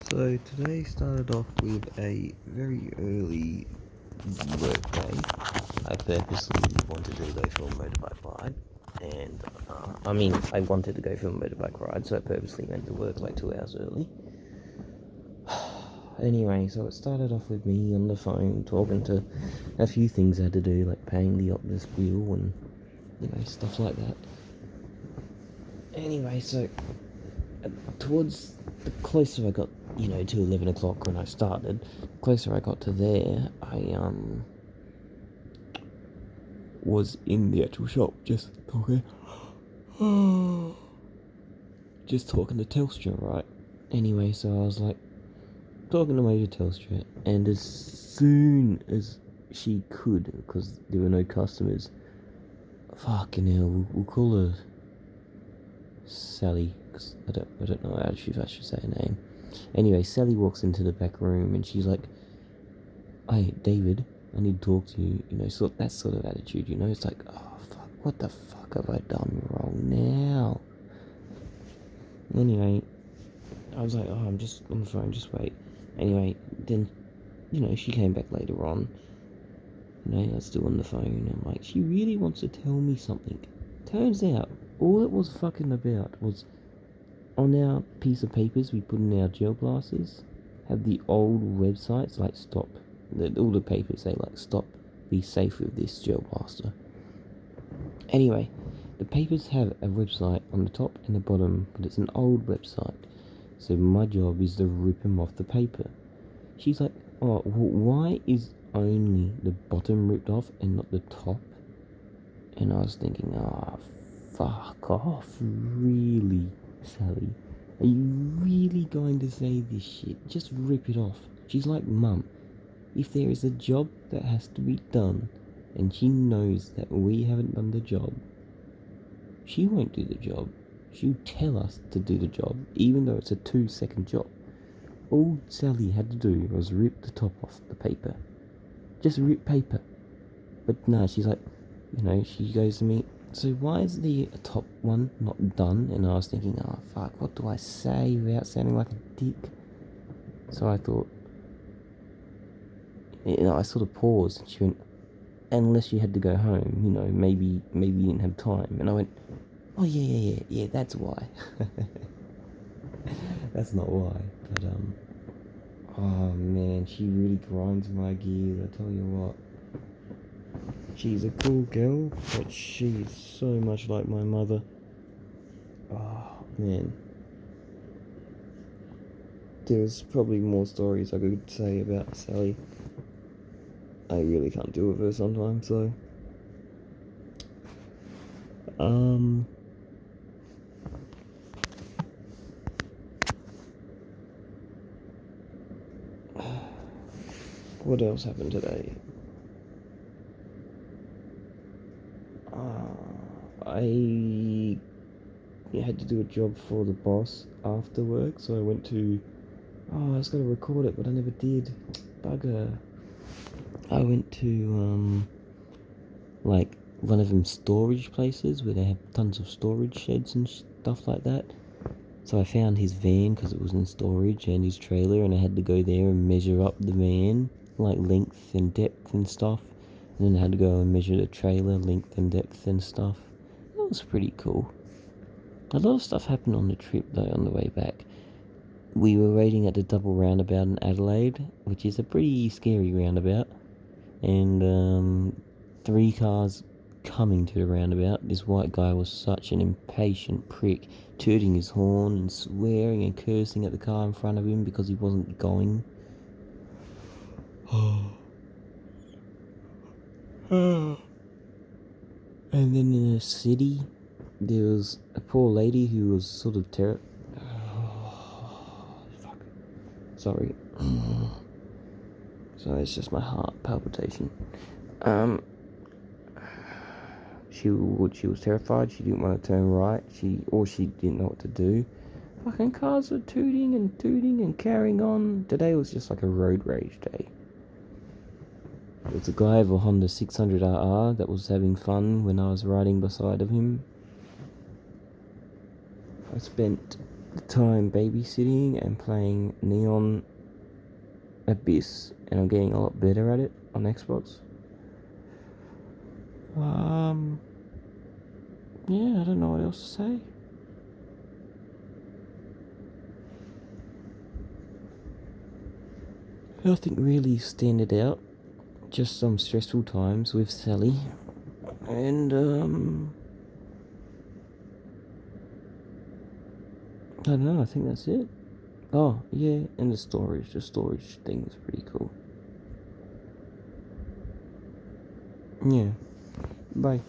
So today started off with a very early work day. I purposely wanted to go for a motorbike ride, and I wanted to go for a motorbike ride, so I purposely went to work like 2 hours early. Anyway, so it started off with me on the phone talking to a few things I had to do, like paying the Optus bill and stuff like that. Anyway, so towards the closer I got, to 11 o'clock when I started, closer I got to there, I was in the actual shop just talking to Telstra, right? Anyway, so I was like talking to Major Telstra, and as soon as she could, because there were no customers, fucking hell, we'll call her Sally, because I don't know how if I should say her name. Anyway, Sally walks into the back room and she's like, "Hey, David, I need to talk to you." That sort of attitude. It's like, oh fuck, what the fuck have I done wrong now? Anyway, I was like, oh, I'm just on the phone, just wait. Anyway, then she came back later on. I was still on the phone. And I'm like, she really wants to tell me something. Turns out, all it was fucking about was, on our piece of papers we put in our gel glasses, have the old websites like stop. All the papers say like stop, be safe with this gel blaster. Anyway, the papers have a website on the top and the bottom, but it's an old website. So my job is to rip them off the paper. She's like, oh, well, why is only the bottom ripped off and not the top? And I was thinking, fuck off, really, Sally? Are you really going to say this shit? Just rip it off. She's like, Mum, if there is a job that has to be done, and she knows that we haven't done the job, she won't do the job. She'll tell us to do the job, even though it's a 2-second job. All Sally had to do was rip the top off the paper. Just rip paper. But no, she's like, she goes to me, so why is the top one not done? And I was thinking, oh fuck, what do I say without sounding like a dick? So I thought, I sort of paused, and she went, unless you had to go home, maybe you didn't have time. And I went, oh yeah, that's why. That's not why, but oh man, she really grinds my gears, I tell you what. She's a cool girl, but she's so much like my mother. Oh man, there's probably more stories I could say about Sally. I really can't deal with her sometimes, so what else happened today? I had to do a job for the boss after work, so I went to, I was going to record it, but I never did. Bugger. I went to, like, one of them storage places where they have tons of storage sheds and stuff like that. So I found his van because it was in storage, and his trailer, and I had to go there and measure up the van, like length and depth and stuff. And then I had to go and measure the trailer, length and depth and stuff. That was pretty cool. A lot of stuff happened on the trip though, on the way back. We were waiting at the double roundabout in Adelaide, which is a pretty scary roundabout. And 3 cars coming to the roundabout. This white guy was such an impatient prick, tooting his horn and swearing and cursing at the car in front of him because he wasn't going. And then in the city, there was a poor lady who was sort of fuck. Sorry. Sorry, it's just my heart palpitation. She was terrified. She didn't want to turn right. She didn't know what to do. Fucking cars were tooting and carrying on. Today was just like a road rage day. There was a guy of a Honda 600RR that was having fun when I was riding beside of him. I spent the time babysitting and playing Neon Abyss, and I'm getting a lot better at it on Xbox. Yeah, I don't know what else to say. Nothing really standard out. Just some stressful times with Sally. And, I don't know, I think that's it. Oh, yeah, and the storage thing is pretty cool. Yeah, bye.